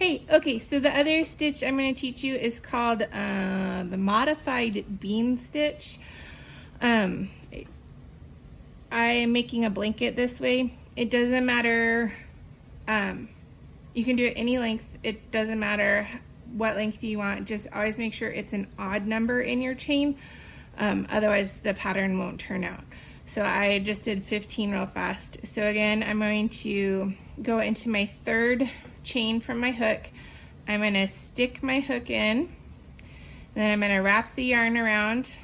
Yay! Okay, so the other stitch I'm going to teach you is called the modified bean stitch. I am making a blanket this way. It doesn't matter, you can do it any length. It doesn't matter what length you want. Just always make sure it's an odd number in your chain. Otherwise the pattern won't turn out. So I just did 15 real fast. So again, I'm going to go into my third chain from my hook. I'm going to stick my hook in, then I'm going to wrap the yarn around,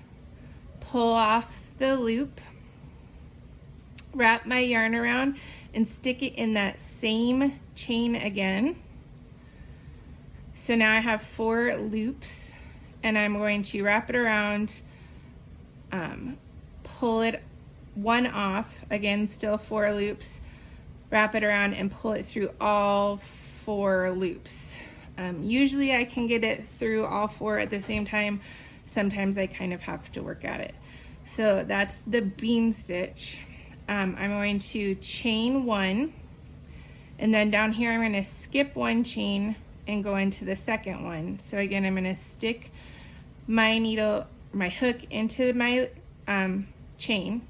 pull off the loop, wrap my yarn around, and stick it in that same chain again. So now I have 4 loops, and I'm going to wrap it around, pull it one off, again still 4 loops, wrap it around and pull it through all 4 loops. Usually I can get it through all 4 at the same time. Sometimes I kind of have to work at it. So that's the bean stitch. I'm going to chain 1, and then down here I'm going to skip 1 chain and go into the second one. So again, I'm going to stick my needle, my hook into my chain,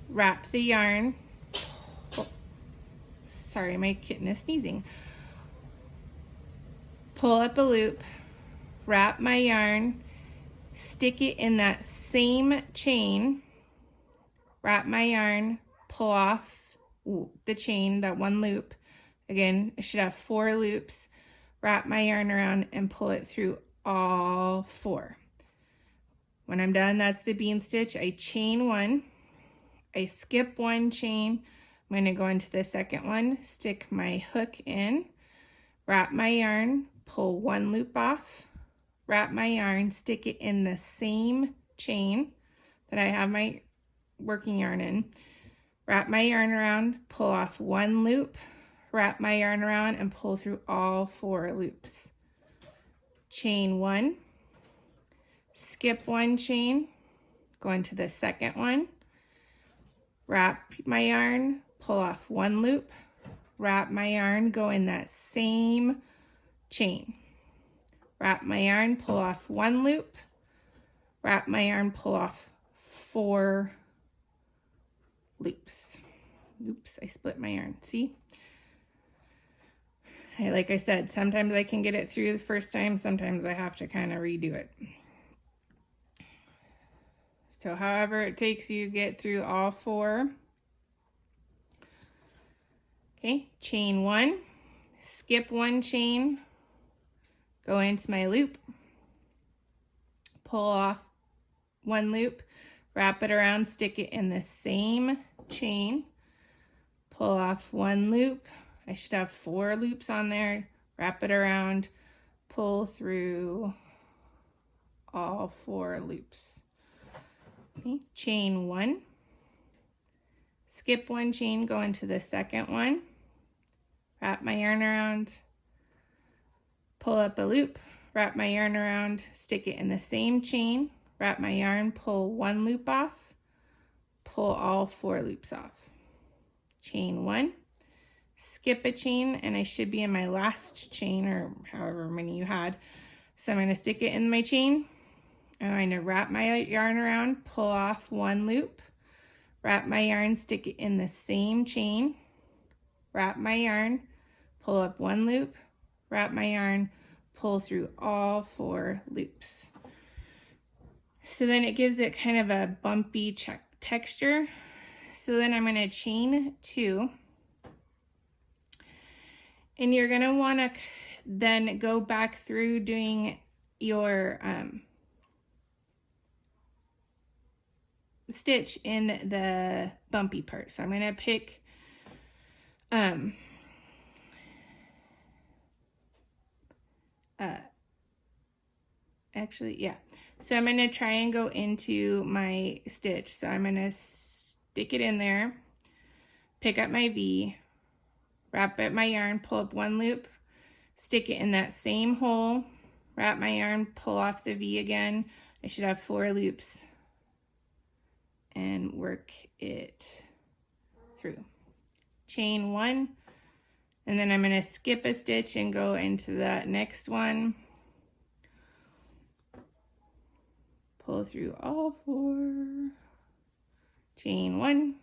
wrap the yarn, sorry, my kitten is sneezing, pull up a loop, wrap my yarn, stick it in that same chain, wrap my yarn, pull off the chain, that 1 loop. Again, I should have 4 loops, wrap my yarn around and pull it through all 4. When I'm done, that's the bean stitch. I chain 1, I skip 1 chain, I'm going to go into the second one, stick my hook in, wrap my yarn, pull 1 loop off, wrap my yarn, stick it in the same chain that I have my working yarn in, wrap my yarn around, pull off 1 loop, wrap my yarn around and pull through all 4 loops. Chain 1, skip 1 chain, go into the second one, wrap my yarn, pull off 1 loop, wrap my yarn, go in that same chain, wrap my yarn, pull off 1 loop, wrap my yarn, pull off 4 loops. Oops, I split my yarn, see? Like I said, sometimes I can get it through the first time, sometimes I have to kind of redo it. So however it takes you get through all 4. Okay, chain 1, skip 1 chain, go into my loop, pull off 1 loop, wrap it around, stick it in the same chain, pull off 1 loop. I should have 4 loops on there, wrap it around, pull through all 4 loops. Okay, chain 1, skip 1 chain, go into the second one, wrap my yarn around, pull up a loop, wrap my yarn around, stick it in the same chain, wrap my yarn, pull 1 loop off, pull all 4 loops off. Chain 1, skip a chain, and I should be in my last chain or however many you had. So I'm going to stick it in my chain. I'm going to wrap my yarn around, pull off 1 loop, wrap my yarn, stick it in the same chain, wrap my yarn, pull up 1 loop, wrap my yarn, pull through all 4 loops. So then it gives it kind of a bumpy texture. So then I'm going to chain 2. And you're going to want to then go back through doing your stitch in the bumpy part. So I'm going to pick actually, yeah. So I'm going to try and go into my stitch. So I'm going to stick it in there, pick up my V, wrap up my yarn, pull up 1 loop, stick it in that same hole, wrap my yarn, pull off the V again. I should have 4 loops and work it through. Chain 1, And then I'm going to skip a stitch and go into that next one. Pull through all 4, chain 1,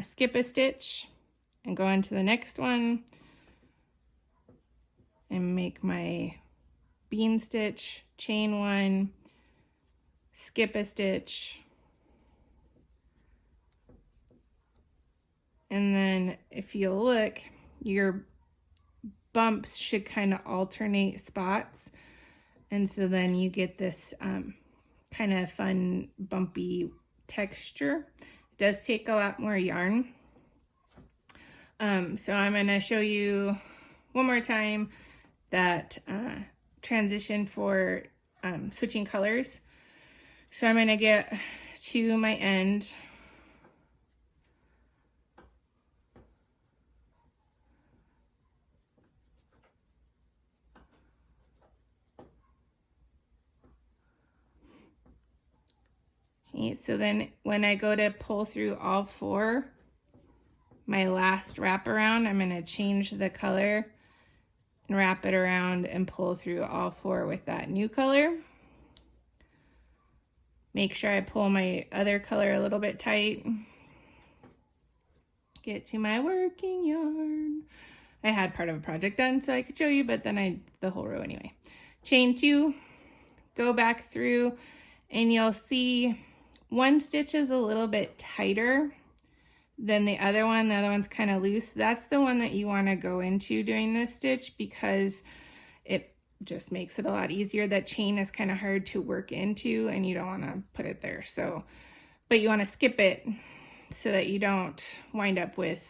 skip a stitch and go into the next one and make my bean stitch, chain 1, skip a stitch, and then if you look, your bumps should kind of alternate spots, and so then you get this kind of fun bumpy texture. It does take a lot more yarn. So I'm going to show you one more time that transition for switching colors. So I'm going to get to my end. Okay, so then when I go to pull through all 4, my last wrap around, I'm going to change the color and wrap it around and pull through all 4 with that new color. Make sure I pull my other color a little bit tight. Get to my working yarn. I had part of a project done so I could show you, but then I did the whole row anyway. Chain 2, go back through, and you'll see one stitch is a little bit tighter than the other one. The other one's kind of loose. That's the one that you want to go into doing this stitch because it just makes it a lot easier. That chain is kind of hard to work into and you don't want to put it there. So, but you want to skip it so that you don't wind up with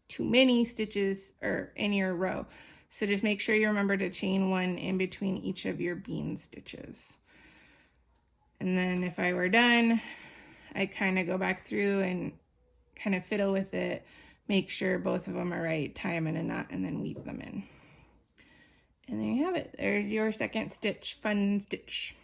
too many stitches or in your row. So just make sure you remember to chain 1 in between each of your bean stitches. And then if I were done, I kind of go back through and kind of fiddle with it, make sure both of them are right, tie them in a knot, and then weave them in. And there you have it. There's your second stitch, fun stitch.